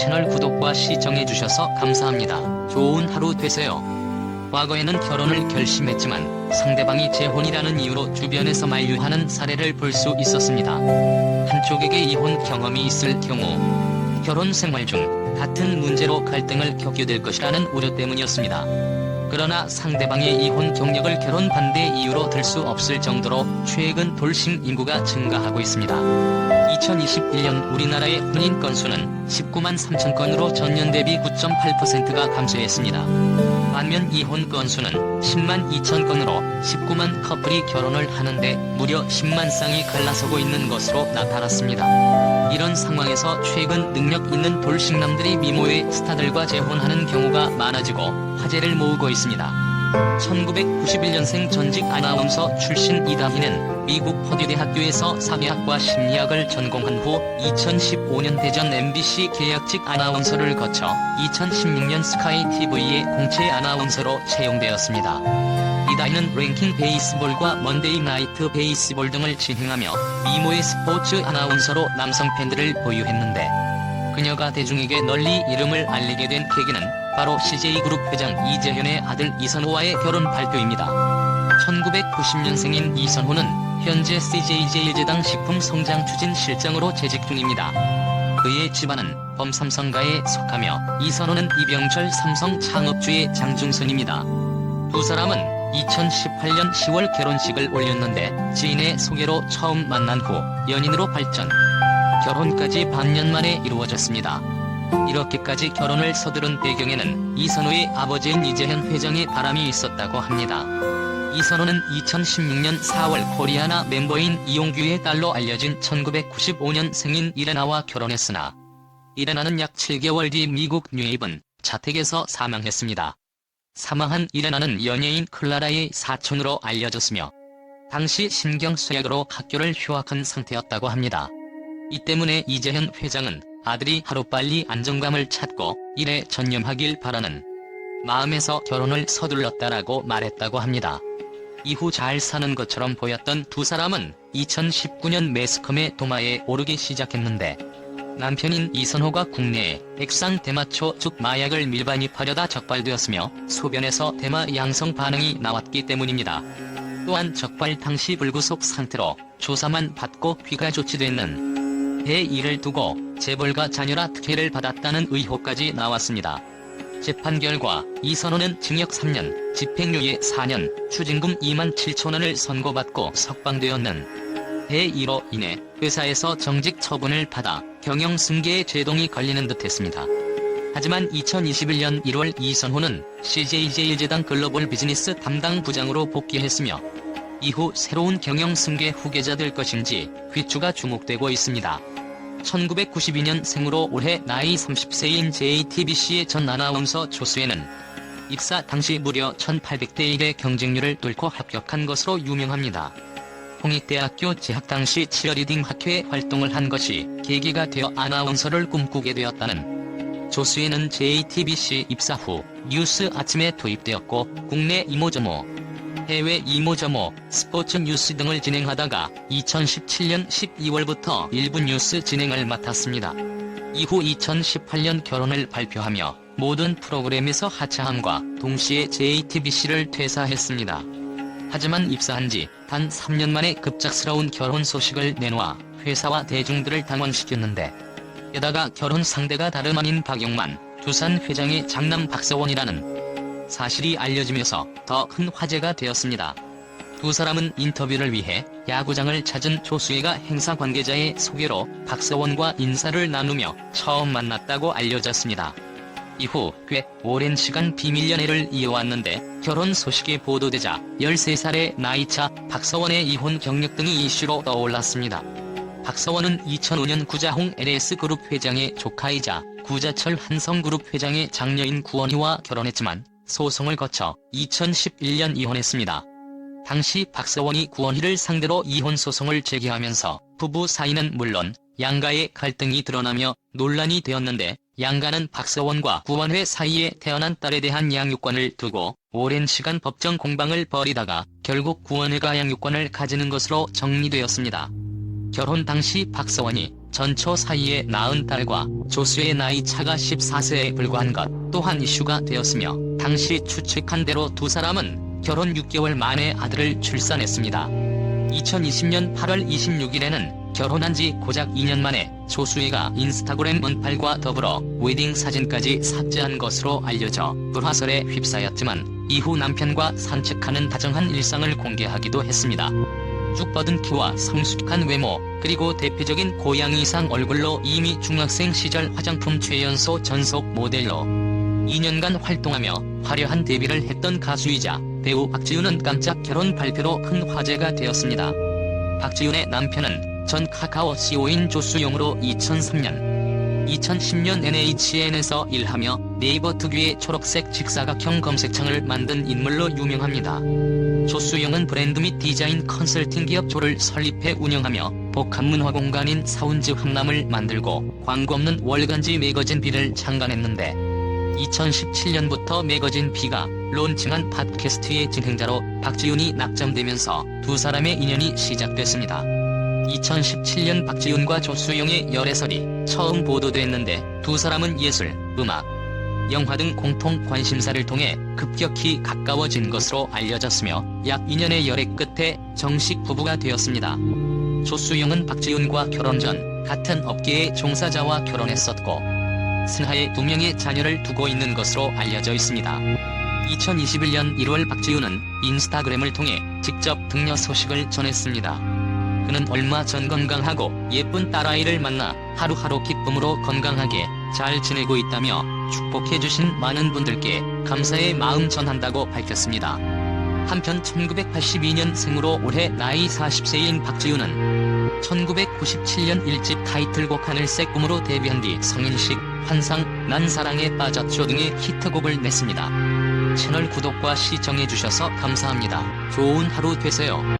채널 구독과 시청해주셔서 감사합니다. 좋은 하루 되세요. 과거에는 결혼을 결심했지만 상대방이 재혼이라는 이유로 주변에서 만류하는 사례를 볼 수 있었습니다. 한쪽에게 이혼 경험이 있을 경우 결혼 생활 중 같은 문제로 갈등을 겪게 될 것이라는 우려 때문이었습니다. 그러나 상대방의 이혼 경력을 결혼 반대 이유로 들 수 없을 정도로 최근 돌싱 인구가 증가하고 있습니다. 2021년 우리나라의 혼인 건수는 19만 3천 건으로 전년 대비 9.8%가 감소했습니다. 반면 이혼 건수는 10만 2천 건으로 19만 커플이 결혼을 하는데 무려 10만 쌍이 갈라서고 있는 것으로 나타났습니다. 이런 상황에서 최근 능력 있는 돌싱남들이 미모의 스타들과 재혼하는 경우가 많아지고 화제를 모으고 있습니다. 1991년생 전직 아나운서 출신 이다희는 미국 퍼듀 대학교에서 사회학과 심리학을 전공한 후 2015년 대전 MBC 계약직 아나운서를 거쳐 2016년 스카이 TV의 공채 아나운서로 채용되었습니다. 이다희는 랭킹 베이스볼과 먼데이 나이트 베이스볼 등을 진행하며 미모의 스포츠 아나운서로 남성 팬들을 보유했는데, 그녀가 대중에게 널리 이름을 알리게 된 계기는 바로 CJ그룹 회장 이재현의 아들 이선호와의 결혼 발표입니다. 1990년생인 이선호는 현재 CJ제일제당 식품성장추진실장으로 재직 중입니다. 그의 집안은 범삼성가에 속하며 이선호는 이병철 삼성 창업주의 장중손입니다. 두 사람은 2018년 10월 결혼식을 올렸는데 지인의 소개로 처음 만난 후 연인으로 발전, 결혼까지 반년 만에 이루어졌습니다. 이렇게까지 결혼을 서두른 배경에는 이선호의 아버지인 이재현 회장의 바람이 있었다고 합니다. 이선호는 2016년 4월 코리아나 멤버인 이용규의 딸로 알려진 1995년 생인 이레나와 결혼했으나 이레나는 약 7개월 뒤 미국 뉴헤이븐 자택에서 사망했습니다. 사망한 이레나는 연예인 클라라의 사촌으로 알려졌으며 당시 신경쇠약으로 학교를 휴학한 상태였다고 합니다. 이 때문에 이재현 회장은 아들이 하루빨리 안정감을 찾고 일에 전념하길 바라는 마음에서 결혼을 서둘렀다라고 말했다고 합니다. 이후 잘 사는 것처럼 보였던 두 사람은 2019년 매스컴의 도마에 오르기 시작했는데, 남편인 이선호가 국내에 액상 대마초 즉 마약을 밀반입하려다 적발되었으며 소변에서 대마 양성 반응이 나왔기 때문입니다. 또한 적발 당시 불구속 상태로 조사만 받고 귀가 조치됐는 데 이를 두고 재벌가 자녀라 특혜를 받았다는 의혹까지 나왔습니다. 재판 결과 이선호는 징역 3년, 집행유예 4년, 추징금 2만 7천 원을 선고받고 석방되었는 데 이로 인해 회사에서 정직 처분을 받아 경영승계에 제동이 걸리는 듯했습니다. 하지만 2021년 1월 이선호는 CJ제일제당 글로벌 비즈니스 담당 부장으로 복귀했으며 이후 새로운 경영승계 후계자 될 것인지 귀추가 주목되고 있습니다. 1992년 생으로 올해 나이 30세인 JTBC의 전 아나운서 조수혜는 입사 당시 무려 1800대 1의 경쟁률을 뚫고 합격한 것으로 유명합니다. 홍익대학교 재학 당시 치어리딩 학회에 활동을 한 것이 계기가 되어 아나운서를 꿈꾸게 되었다는 조수혜는 JTBC 입사 후 뉴스 아침에 도입되었고 국내 이모저모, 해외 이모저모, 스포츠 뉴스 등을 진행하다가 2017년 12월부터 일부 뉴스 진행을 맡았습니다. 이후 2018년 결혼을 발표하며 모든 프로그램에서 하차함과 동시에 JTBC를 퇴사했습니다. 하지만 입사한 지 단 3년 만에 급작스러운 결혼 소식을 내놓아 회사와 대중들을 당황시켰는데, 게다가 결혼 상대가 다름 아닌 박용만, 두산 회장의 장남 박서원이라는 사실이 알려지면서 더 큰 화제가 되었습니다. 두 사람은 인터뷰를 위해 야구장을 찾은 조수혜가 행사 관계자의 소개로 박서원과 인사를 나누며 처음 만났다고 알려졌습니다. 이후 꽤 오랜 시간 비밀 연애를 이어왔는데, 결혼 소식이 보도되자 13살의 나이차 박서원의 이혼 경력 등이 이슈로 떠올랐습니다. 박서원은 2005년 구자홍 LS그룹 회장의 조카이자 구자철 한성그룹 회장의 장녀인 구원희와 결혼했지만 소송을 거쳐 2011년 이혼했습니다. 당시 박서원이 구원희를 상대로 이혼 소송을 제기하면서 부부 사이는 물론 양가의 갈등이 드러나며 논란이 되었는데, 양가는 박서원과 구원회 사이에 태어난 딸에 대한 양육권을 두고 오랜 시간 법정 공방을 벌이다가 결국 구원회가 양육권을 가지는 것으로 정리되었습니다. 결혼 당시 박서원이 전초 사이에 낳은 딸과 조수의 나이 차가 14세에 불과한 것 또한 이슈가 되었으며, 당시 추측한 대로 두 사람은 결혼 6개월 만에 아들을 출산했습니다. 2020년 8월 26일에는 결혼한 지 고작 2년 만에 조수혜가 인스타그램 언팔과 더불어 웨딩 사진까지 삭제한 것으로 알려져 불화설에 휩싸였지만, 이후 남편과 산책하는 다정한 일상을 공개하기도 했습니다. 쭉 뻗은 키와 성숙한 외모, 그리고 대표적인 고양이상 얼굴로 이미 중학생 시절 화장품 최연소 전속 모델로 2년간 활동하며 화려한 데뷔를 했던 가수이자 배우 박지윤은 깜짝 결혼 발표로 큰 화제가 되었습니다. 박지윤의 남편은 전 카카오 CEO인 조수용으로 2010년 NHN에서 일하며 네이버 특유의 초록색 직사각형 검색창을 만든 인물로 유명합니다. 조수용은 브랜드 및 디자인 컨설팅 기업 조를 설립해 운영하며 복합문화 공간인 사운즈 함남을 만들고 광고 없는 월간지 매거진 B를 창간했는데, 2017년부터 매거진 B가 론칭한 팟캐스트의 진행자로 박지윤이 낙점되면서 두 사람의 인연이 시작됐습니다. 2017년 박지윤과 조수용의 열애설이 처음 보도됐는데, 두 사람은 예술, 음악, 영화 등 공통 관심사를 통해 급격히 가까워진 것으로 알려졌으며, 약 2년의 열애 끝에 정식 부부가 되었습니다. 조수용은 박지윤과 결혼 전 같은 업계의 종사자와 결혼했었고, 승하에 2명의 자녀를 두고 있는 것으로 알려져 있습니다. 2021년 1월 박지윤은 인스타그램을 통해 직접 등려 소식을 전했습니다. 그는 얼마 전 건강하고 예쁜 딸아이를 만나 하루하루 기쁨으로 건강하게 잘 지내고 있다며 축복해주신 많은 분들께 감사의 마음 전한다고 밝혔습니다. 한편 1982년생으로 올해 나이 40세인 박지윤은 1997년 1집 타이틀곡 하늘색 꿈으로 데뷔한 뒤 성인식, 환상, 난 사랑에 빠졌죠 등의 히트곡을 냈습니다. 채널 구독과 시청해주셔서 감사합니다. 좋은 하루 되세요.